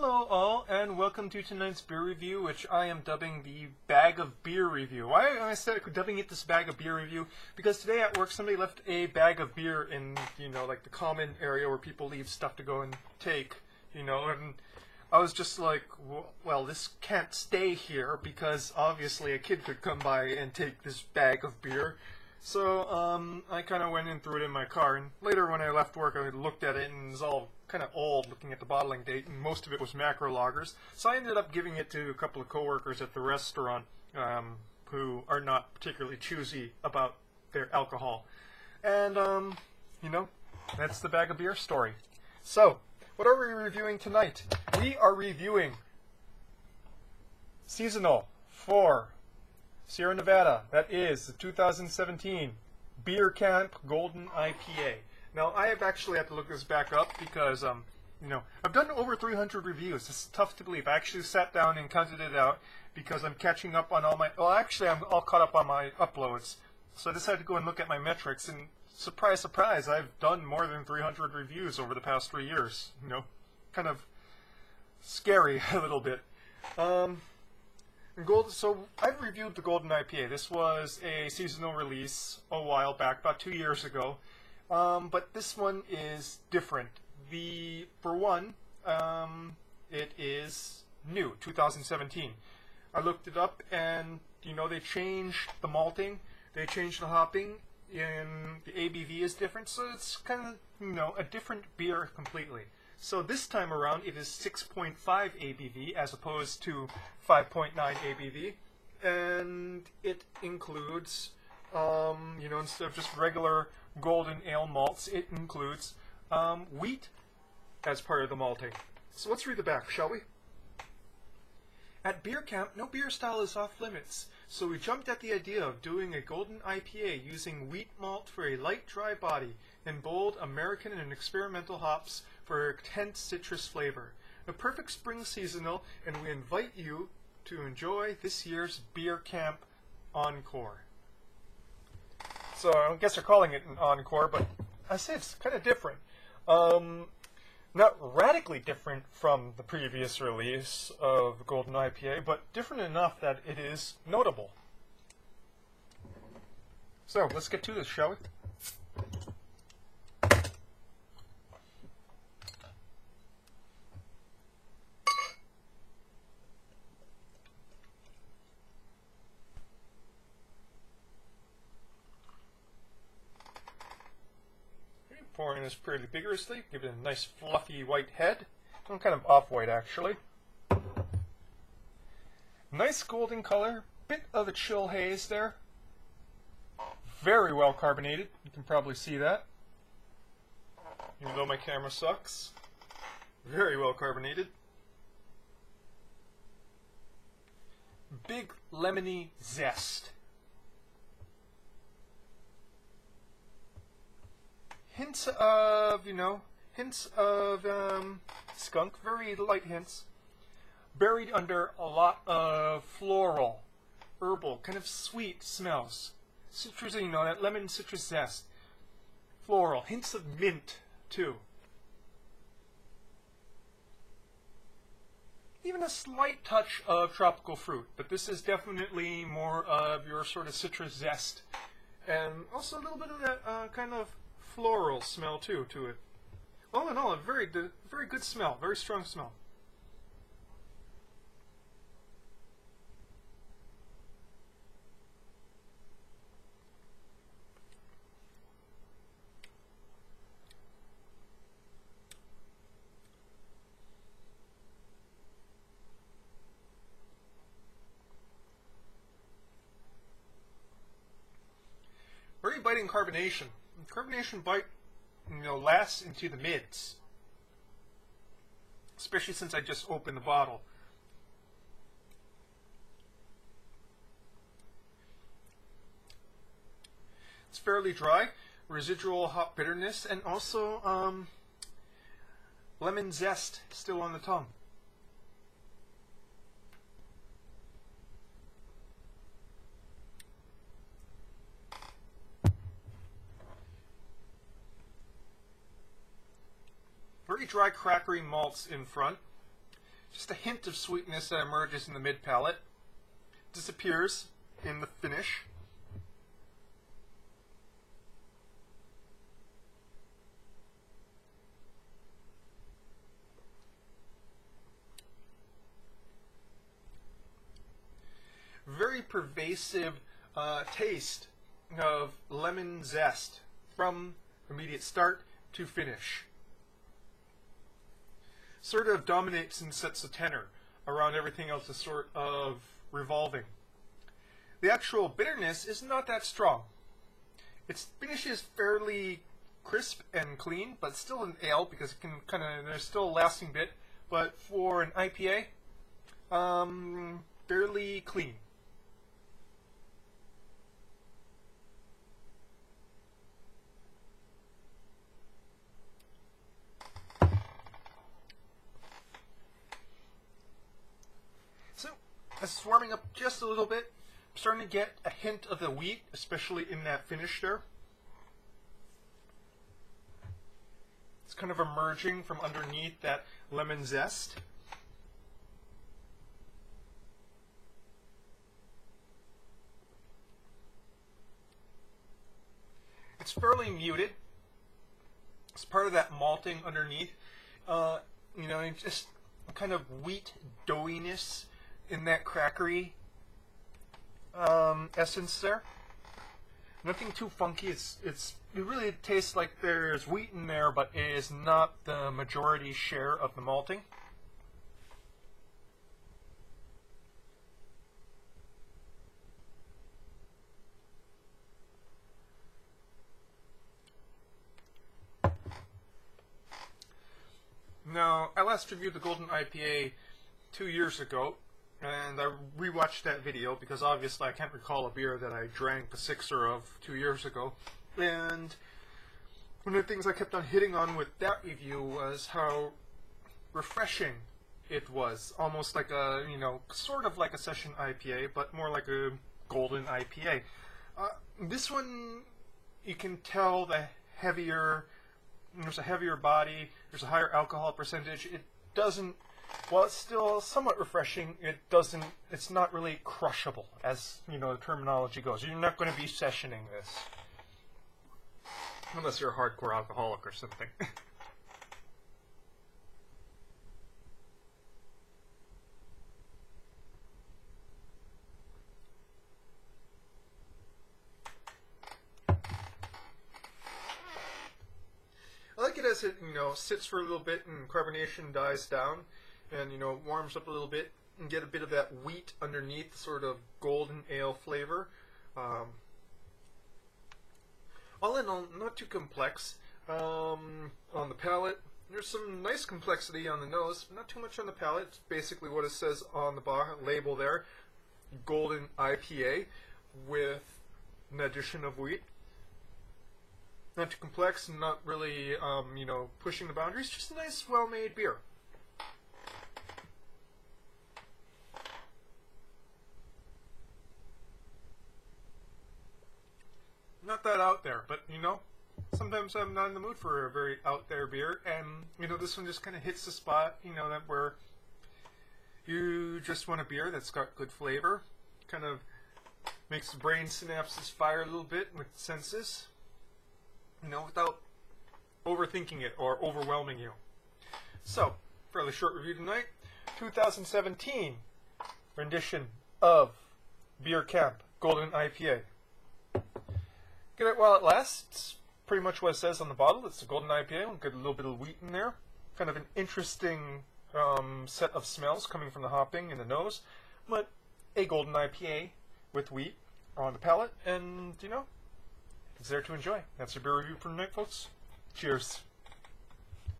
Hello all, and welcome to tonight's beer review, which I am dubbing the Bag of Beer Review. Why am I dubbing it this Bag of Beer Review? Because today at work somebody left a bag of beer in, like the common area where people leave stuff to go and take, and I was just like, well, this can't stay here because obviously a kid could come by and take this bag of beer. So I kind of went and threw it in my car, and later when I left work I looked at it and it was all kind of old looking at the bottling date, and most of it was macro lagers. So I ended up giving it to a couple of coworkers at the restaurant who are not particularly choosy about their alcohol. And, that's the Bag of Beer story. So, what are we reviewing tonight? We are reviewing Seasonal for Sierra Nevada. That is the 2017 Beer Camp Golden IPA. Now, I have actually had to look this back up because, I've done over 300 reviews. It's tough to believe. I actually sat down and counted it out because I'm catching up on all my... Well, actually, I'm all caught up on my uploads. So I decided to go and look at my metrics, and surprise, surprise, I've done more than 300 reviews over the past 3 years. Kind of scary a little bit. So I've reviewed the Golden IPA. This was a seasonal release a while back, about 2 years ago. But this one is different. For one, it is new, 2017. I looked it up, and they changed the malting, they changed the hopping, and the ABV is different, so it's kind of a different beer completely. So this time around, it is 6.5 ABV as opposed to 5.9 ABV, and it includes, instead of just regular golden ale malts, it includes wheat as part of the malting. So let's read the back, shall we? At Beer Camp, no beer style is off limits, so we jumped at the idea of doing a golden IPA using wheat malt for a light, dry body and bold American and experimental hops for intense citrus flavor. A perfect spring seasonal, and we invite you to enjoy this year's Beer Camp Encore. So I guess they're calling it an encore, but I say it's kind of different. Not radically different from the previous release of the Golden IPA, but different enough that it is notable. So let's get to this, shall we? Pouring this pretty vigorously, give it a nice fluffy white head. I'm kind of off-white actually. Nice golden color, bit of a chill haze there. Very well carbonated, you can probably see that. Even though my camera sucks. Very well carbonated. Big lemony zest. Hints of skunk, very light hints, buried under a lot of floral, herbal, kind of sweet smells. Citrusy, that lemon citrus zest. Floral, hints of mint, too. Even a slight touch of tropical fruit, but this is definitely more of your sort of citrus zest. And also a little bit of that kind of floral smell too to it. All in all, a very good smell, very strong smell. Very biting carbonation. Carbonation bite, lasts into the mids, especially since I just opened the bottle. It's fairly dry, residual hop bitterness, and also lemon zest still on the tongue. Very dry, crackery malts in front. Just a hint of sweetness that emerges in the mid-palate, disappears in the finish. Very pervasive taste of lemon zest from immediate start to finish. Sort of dominates and sets the tenor around everything else is sort of revolving. The actual bitterness is not that strong. Its finish is fairly crisp and clean, but still an ale because it can there's still a lasting bit. But for an IPA, fairly clean. So, as it's warming up just a little bit, I'm starting to get a hint of the wheat, especially in that finish there. It's kind of emerging from underneath that lemon zest. It's fairly muted. It's part of that malting underneath. Just kind of wheat doughiness in that crackery essence there. Nothing too funky. It really tastes like there's wheat in there, but it is not the majority share of the malting. Now, I last reviewed the Golden IPA 2 years ago, and I rewatched that video because obviously I can't recall a beer that I drank a sixer of 2 years ago. And one of the things I kept on hitting on with that review was how refreshing it was. Almost like a, sort of like a session IPA, but more like a Golden IPA. This one, you can tell there's a heavier body, there's a higher alcohol percentage. It doesn't, while it's still somewhat refreshing, it's not really crushable, as, the terminology goes. You're not going to be sessioning this. Unless you're a hardcore alcoholic or something. I like it as it, sits for a little bit and carbonation dies down and, warms up a little bit and get a bit of that wheat underneath, sort of golden ale flavor. All in all, not too complex on the palate. There's some nice complexity on the nose, but not too much on the palate. It's basically what it says on the label there. Golden IPA with an addition of wheat. Not too complex, not really, pushing the boundaries. Just a nice, well-made beer. Not that out there, but, sometimes I'm not in the mood for a very out there beer, and, this one just kind of hits the spot, that where you just want a beer that's got good flavor, kind of makes the brain synapses fire a little bit with senses. Without overthinking it or overwhelming you. So, fairly short review tonight. 2017 rendition of Beer Camp Golden IPA. Get it while it lasts. Pretty much what it says on the bottle. It's a Golden IPA. We'll get a little bit of wheat in there. Kind of an interesting set of smells coming from the hopping in the nose. But a Golden IPA with wheat on the palate. And, it's there to enjoy. That's your beer review for tonight, folks. Cheers.